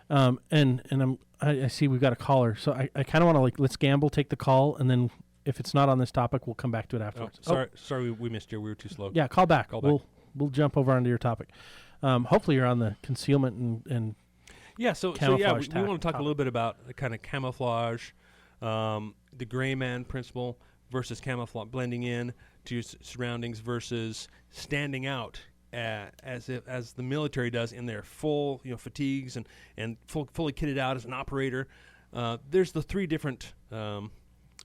I see we've got a caller, so I kind of want to let's gamble, take the call, and then if it's not on this topic, we'll come back to it afterwards. Sorry, we missed you. We were too slow. Yeah, call back. We'll jump over onto your topic. Hopefully, you're on the concealment and yeah. So we want to talk a little bit about the kind of camouflage, the gray man principle versus camouflage, blending in to your surroundings versus standing out as the military does in their full fatigues and fully kitted out as an operator. There's the three different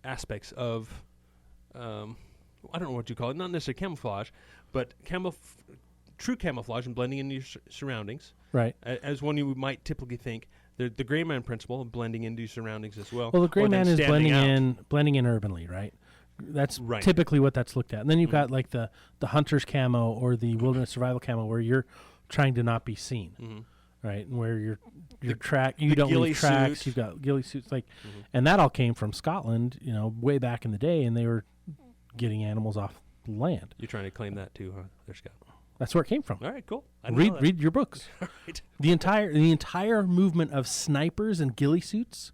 aspects of I don't know what you call it, not necessarily camouflage, but true camouflage and blending into your surroundings. Right. As one you might typically think. The gray man principle of blending into your surroundings as well. Well, the gray man is blending in urbanly, right? That's typically what that's looked at. And then you've got like the hunter's camo or the wilderness survival camo where you're trying to not be seen, right? And where you don't leave tracks. You've got ghillie suits, and that all came from Scotland, way back in the day, and they were getting animals off land. You're trying to claim that too, huh? There, Scott. That's where it came from. All right, cool. Read your books. All right. The entire movement of snipers and ghillie suits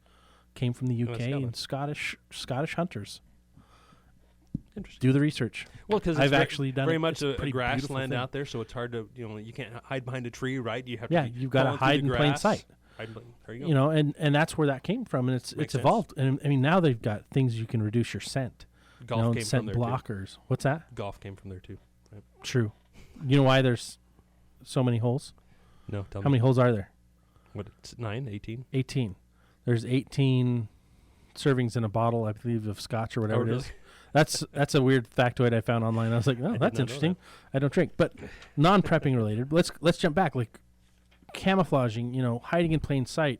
came from the UK and Scottish hunters. Interesting. Do the research. Well, because I've actually done very it. much a grassland out there, so it's hard to you can't hide behind a tree, right? You have you've got to hide in plain sight. There you go. And that's where that came from, and it's evolved. And I mean, now they've got things you can reduce your scent. Golf came scent from there blockers. Too. What's that? Golf came from there too. Right. True. You know why there's so many holes? No. Tell me. How many holes are there? What? 9, 18? 18. There's 18 servings in a bottle, I believe, of scotch or whatever it is. That's a weird factoid I found online. I was like, oh, that's interesting. I don't drink, but non-prepping related. Let's jump back. Like camouflaging, hiding in plain sight,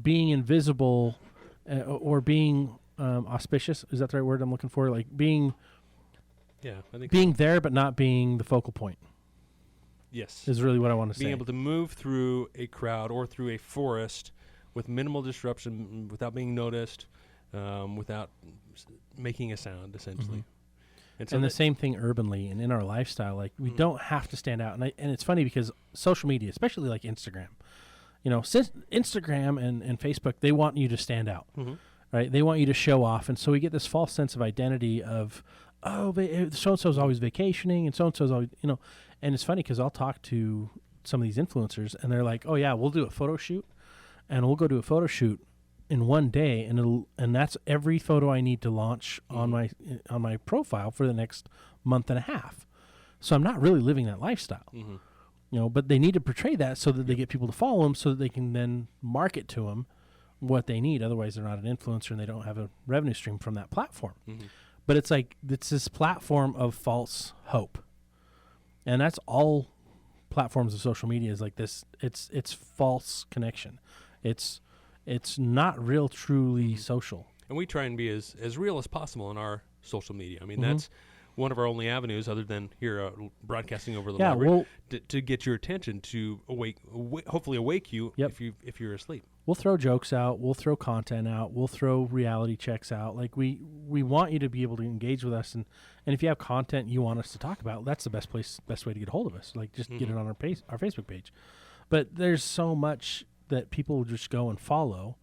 being invisible, or being auspicious. Is that the right word I'm looking for? Like being there but not being the focal point. Yes, is really what I want to say. Being able to move through a crowd or through a forest with minimal disruption, without being noticed, without making a sound, essentially. And the same thing urbanly and in our lifestyle. Like we don't have to stand out. And it's funny because social media, especially like Instagram, since Instagram and Facebook, they want you to stand out, right? They want you to show off. And so we get this false sense of identity of, so-and-so's always vacationing and so-and-so's always, and it's funny because I'll talk to some of these influencers and they're like, oh yeah, we'll do a photo shoot and we'll go do a photo shoot in one day, and that's every photo I need to launch on my profile for the next month and a half. So I'm not really living that lifestyle, but they need to portray that so that they get people to follow them, so that they can then market to them what they need. Otherwise, they're not an influencer and they don't have a revenue stream from that platform. But it's like it's this platform of false hope, and that's all platforms of social media is like this. It's false connection. It's not real, truly social. And we try and be as real as possible in our social media. I mean, that's one of our only avenues, other than here broadcasting over the library, to get your attention, to hopefully awake you if you're asleep. We'll throw jokes out. We'll throw content out. We'll throw reality checks out. Like we want you to be able to engage with us, and if you have content you want us to talk about, that's the best way to get a hold of us. Like just get it on our Facebook page. But there's so much that people will just go and follow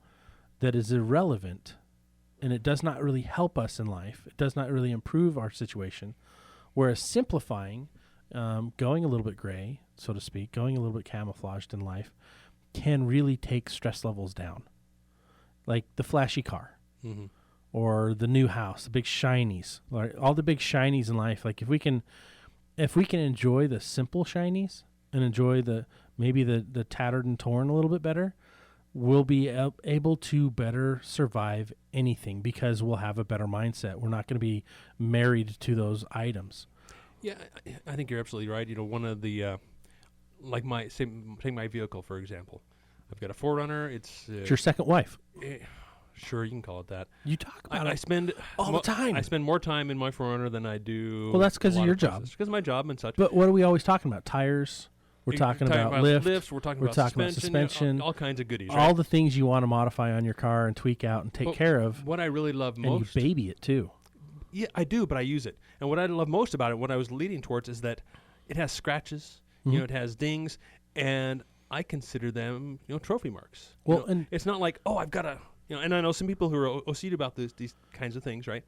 that is irrelevant, and it does not really help us in life. It does not really improve our situation. Whereas simplifying, going a little bit gray, so to speak, going a little bit camouflaged in life, can really take stress levels down. Like the flashy car, or the new house, the big shinies, all the big shinies in life. Like if we can enjoy the simple shinies and enjoy maybe the tattered and torn a little bit better, we'll be able to better survive anything because we'll have a better mindset. We're not going to be married to those items. Yeah, I think you're absolutely right. One of the, take my vehicle, for example. I've got a 4Runner. It's your second wife. Sure, you can call it that. You talk about it. I spend all the time. I spend more time in my 4Runner than I do. Well, that's because of your job. Because of my job and such. But what are we always talking about? Tires. We're talking about lifts. We're talking about suspension. All kinds of goodies. All the things you want to modify on your car and tweak out and take care of. What I really love most. And you baby it too. Yeah, I do, but I use it. And what I love most about it, what I was leading towards, is that it has scratches. It has dings, and I consider them, trophy marks. Well, and it's not like, oh, I've got to, and I know some people who are OCD about these kinds of things, right?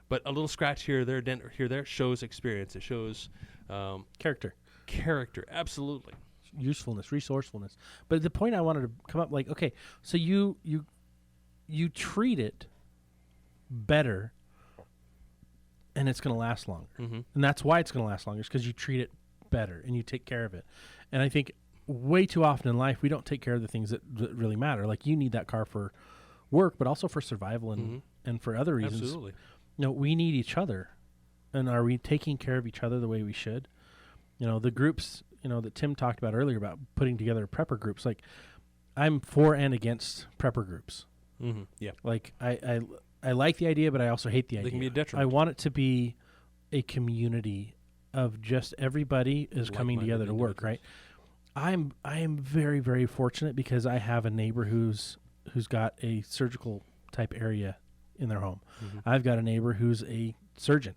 But a little scratch here, there, dent here, there shows experience. It shows character. Character, absolutely. Usefulness, resourcefulness. But the point I wanted to come up, like, okay, so you treat it better, and it's going to last longer. Mm-hmm. And that's why it's going to last longer, is because you treat it better and you take care of it. And I think way too often in life, we don't take care of the things that really matter. Like, you need that car for work, but also for survival and for other reasons. Absolutely. We need each other. And are we taking care of each other the way we should? The groups, that Tim talked about earlier about putting together prepper groups. Like, I'm for and against prepper groups. Mm-hmm. Yeah. Like, I like the idea, but I also hate the idea. They can be a detriment. I want it to be a community of just everybody is coming together to work, right? I am very, very fortunate because I have a neighbor who's got a surgical type area in their home. Mm-hmm. I've got a neighbor who's a surgeon.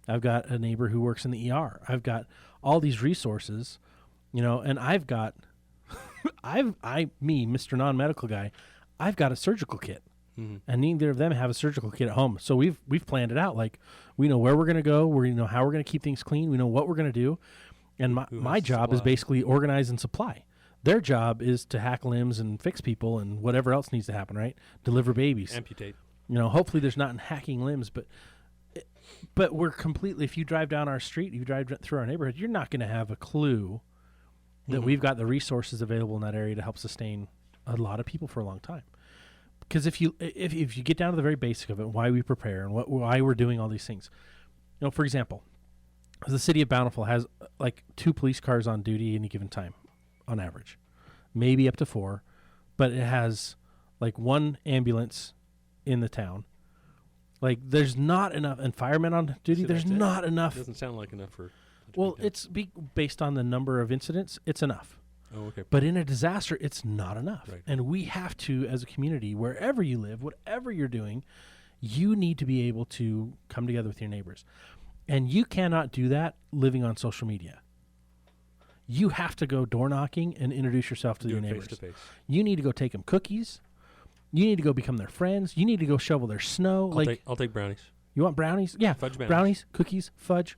I've got a neighbor who works in the ER. I've got all these resources, and I've got, me, Mr. Non-Medical guy, I've got a surgical kit. Mm-hmm. And neither of them have a surgical kit at home. So we've planned it out. Like, we know where we're going to go. We know how we're going to keep things clean. We know what we're going to do. And my job is basically organize and supply. Their job is to hack limbs and fix people and whatever else needs to happen, right? Deliver babies. Amputate. Hopefully there's not hacking limbs, but we're completely, if you drive down our street, you drive through our neighborhood, you're not going to have a clue that we've got the resources available in that area to help sustain a lot of people for a long time. Because if you get down to the very basic of it, why we prepare and why we're doing all these things, for example, the city of Bountiful has like 2 police cars on duty any given time, on average, maybe up to 4, but it has like 1 ambulance in the town. Like, there's not enough, and firemen on duty. There's not enough. Doesn't sound like enough for. Well, it's based on the number of incidents. It's enough. Oh, okay. But in a disaster, it's not enough. Right. And we have to, as a community, wherever you live, whatever you're doing, you need to be able to come together with your neighbors. And you cannot do that living on social media. You have to go door knocking and introduce yourself to your neighbors. Face to face. You need to go take them cookies. You need to go become their friends. You need to go shovel their snow. I'll take brownies. You want brownies? Yeah. Fudge brownies, cookies, fudge,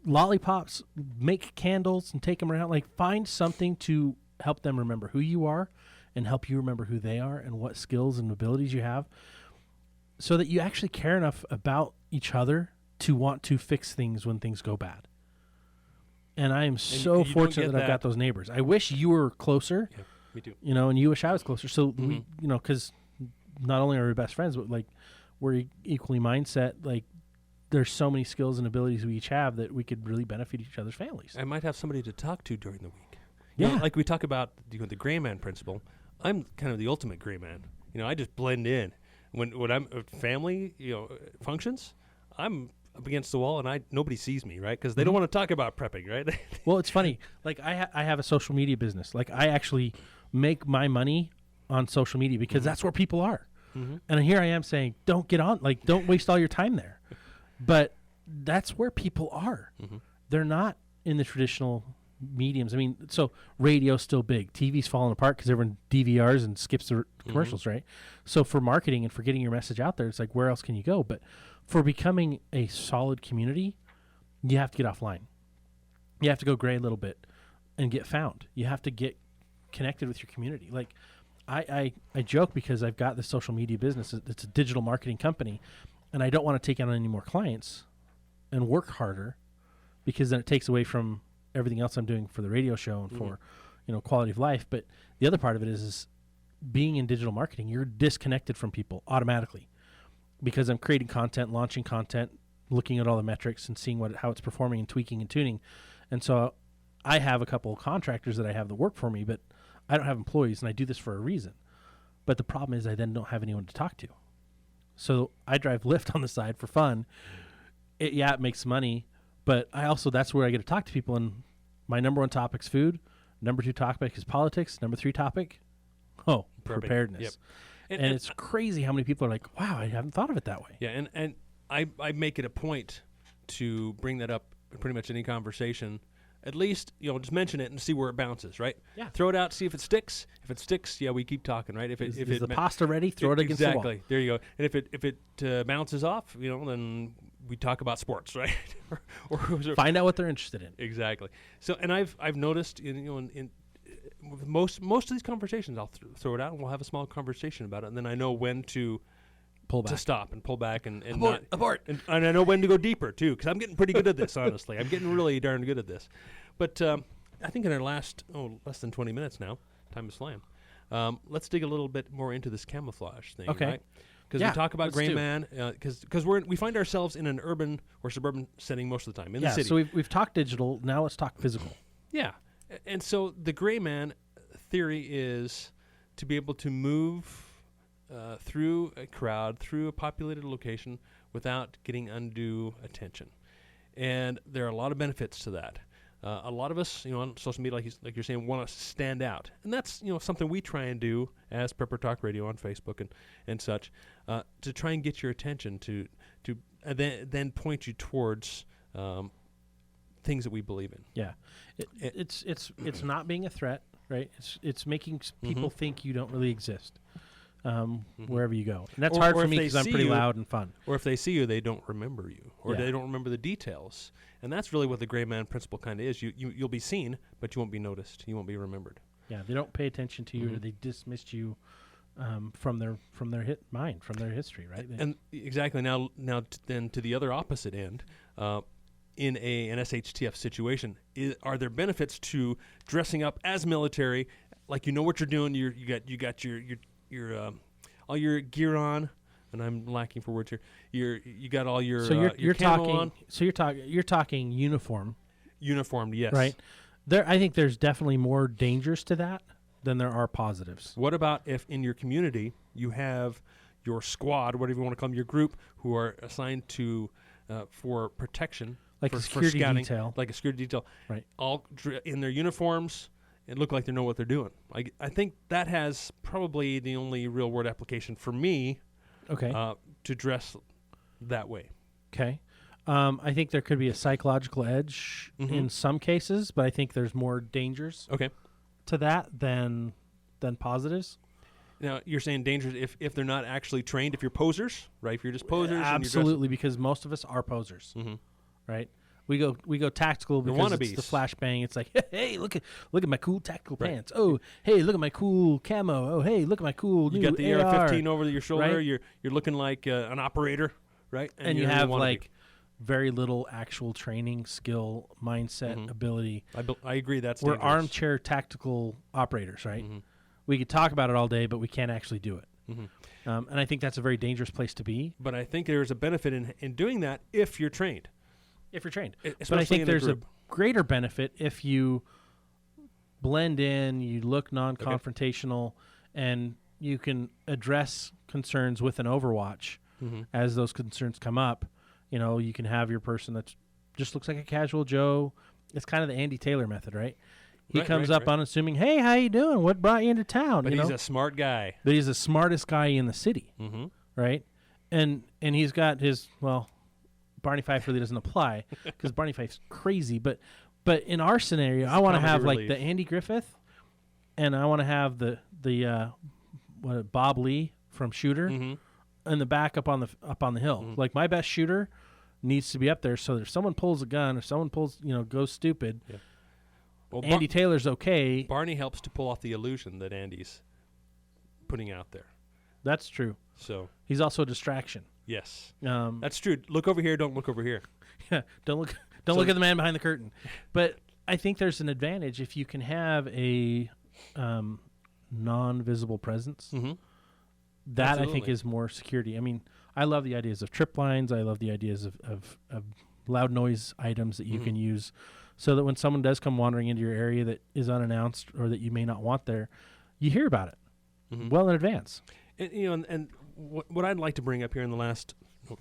lollipops, make candles and take them around. Like, find something to help them remember who you are and help you remember who they are and what skills and abilities you have, so that you actually care enough about each other to want to fix things when things go bad. And I am so fortunate that I've got those neighbors. I wish you were closer. Yeah, me too. And you wish I was closer. So we, because not only are we best friends, but like, we're equally mindset. Like, there's so many skills and abilities we each have that we could really benefit each other's families. I might have somebody to talk to during the week. Yeah. Like we talk about the gray man principle. I'm kind of the ultimate gray man. I just blend in. When I'm family, functions, I'm up against the wall and nobody sees me, right? Because they don't want to talk about prepping, right? Well, it's funny. Like, I have a social media business. Like, I actually make my money on social media because that's where people are. Mm-hmm. And here I am saying, don't get on. Like, don't waste all your time there. But that's where people are. Mm-hmm. They're not in the traditional mediums. I mean, so radio's still big. TV's falling apart because everyone DVRs and skips the commercials, right? So for marketing and for getting your message out there, it's like, where else can you go? But for becoming a solid community, you have to get offline. You have to go gray a little bit and get found. You have to get connected with your community. Like, I joke because I've got this social media business. It's a digital marketing company, and I don't want to take on any more clients and work harder, because then it takes away from everything else I'm doing for the radio show and for, quality of life. But the other part of it is being in digital marketing, you're disconnected from people automatically, because I'm creating content, launching content, looking at all the metrics and seeing how it's performing and tweaking and tuning. And so I have a couple of contractors that I have that work for me, but I don't have employees, and I do this for a reason. But the problem is I then don't have anyone to talk to. So I drive Lyft on the side for fun. It makes money, but that's where I get to talk to people. And my number 1 topic's food. Number 2 topic is politics. Number 3 topic, preparedness. Yep. And it's crazy how many people are like, wow, I haven't thought of it that way. Yeah, and I make it a point to bring that up in pretty much any conversation at least, just mention it and see where it bounces, right? Yeah. Throw it out, see if it sticks. If it sticks, yeah, we keep talking, right? If the pasta ready, throw it against the wall. Exactly. There you go. And if it bounces off, then we talk about sports, right? or find out what they're interested in. Exactly. So, and I've noticed, in most of these conversations, I'll throw it out and we'll have a small conversation about it, and then I know when to pull back, to stop and pull back and abort. And I know when to go deeper too, because I'm getting pretty good at this. Honestly, I'm getting really darn good at this. But I think in our less than 20 minutes now, time is flying. Let's dig a little bit more into this camouflage thing, okay? Right? Because we talk about gray man, because we find ourselves in an urban or suburban setting most of the time in the city. So we've talked digital. Now let's talk physical. Yeah, and so the gray man theory is to be able to move through a crowd, through a populated location, without getting undue attention. And there are a lot of benefits to that. A lot of us, on social media, like you're saying, want to stand out, and that's something we try and do as Prepper Talk Radio on Facebook and such, to try and get your attention to then point you towards things that we believe in. Yeah, it's not being a threat, right? It's making people think you don't really exist. Wherever you go. And that's hard for me because I'm pretty loud and fun. Or if they see you, they don't remember you. Or they don't remember the details. And that's really what the gray man principle kind of is. You'll be seen, but you won't be noticed. You won't be remembered. Yeah, they don't pay attention to you, or they dismiss you from their mind, from their history, right? And exactly. Now then to the other opposite end, in an SHTF situation, are there benefits to dressing up as military, like what you're doing? You got your all your gear on, and I'm lacking for words here. You got all your you're camo talking on. So you're talking uniform. Uniformed, yes. Right. I think there's definitely more dangers to that than there are positives. What about if in your community you have your squad, whatever you want to call them, your group, who are assigned to for protection, like a security detail, like a security detail, right? All in their uniforms. And look like they know what they're doing. I think that has probably the only real world application for me. Okay. To dress that way. Okay. I think there could be a psychological edge in some cases, but I think there's more dangers. Okay. To that than positives. Now you're saying dangers if they're not actually trained. If you're posers, right? If you're just posers. Absolutely, because most of us are posers, right? We go tactical because it's the flashbang. It's like, hey, look at my cool tactical pants. Oh, hey, look at my cool camo. Oh, hey, look at my cool new You got the AR. AR-15 over your shoulder. Right? You're looking like an operator, right? And you have very little actual training, skill, mindset, ability. I agree. We're dangerous. Armchair tactical operators, right? We could talk about it all day, but we can't actually do it. And I think that's a very dangerous place to be. But I think there's a benefit in doing that if you're trained. If you're trained. But I think there's a greater benefit if you blend in, you look non-confrontational, and you can address concerns with an Overwatch as those concerns come up. You can have your person that just looks like a casual Joe. It's kind of the Andy Taylor method, right? He comes up unassuming, hey, how you doing? What brought you into town? But he's a smart guy. But he's the smartest guy in the city, right? And he's got his, Barney Fife really doesn't apply because Barney Fife's crazy. But in our scenario, I want to have like the Andy Griffith, and I want to have the Bob Lee from Shooter in the back up on the hill. Like my best shooter needs to be up there, so if someone pulls a gun or someone pulls goes stupid, well, Andy Taylor's okay. Barney helps to pull off the illusion that Andy's putting out there. That's true. So he's also a distraction. Yes, that's true. Look over here. Don't look over here. Yeah, don't look at the man behind the curtain. But I think there's an advantage if you can have a non-visible presence. That Absolutely. I think is more security. I mean, I love the ideas of trip lines. I love the ideas of loud noise items that you can use, so that when someone does come wandering into your area that is unannounced or that you may not want there, you hear about it well in advance. And what I'd like to bring up here in the last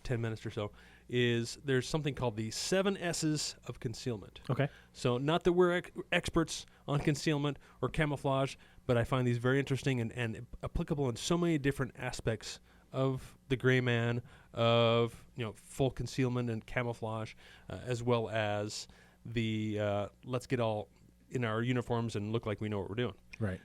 10 minutes or so is there's something called the 7 S's of concealment. Okay. So not that we're experts on concealment or camouflage, but I find these very interesting and applicable in so many different aspects of the gray man, of full concealment and camouflage, as well as the let's get all in our uniforms and look like we know what we're doing. Right.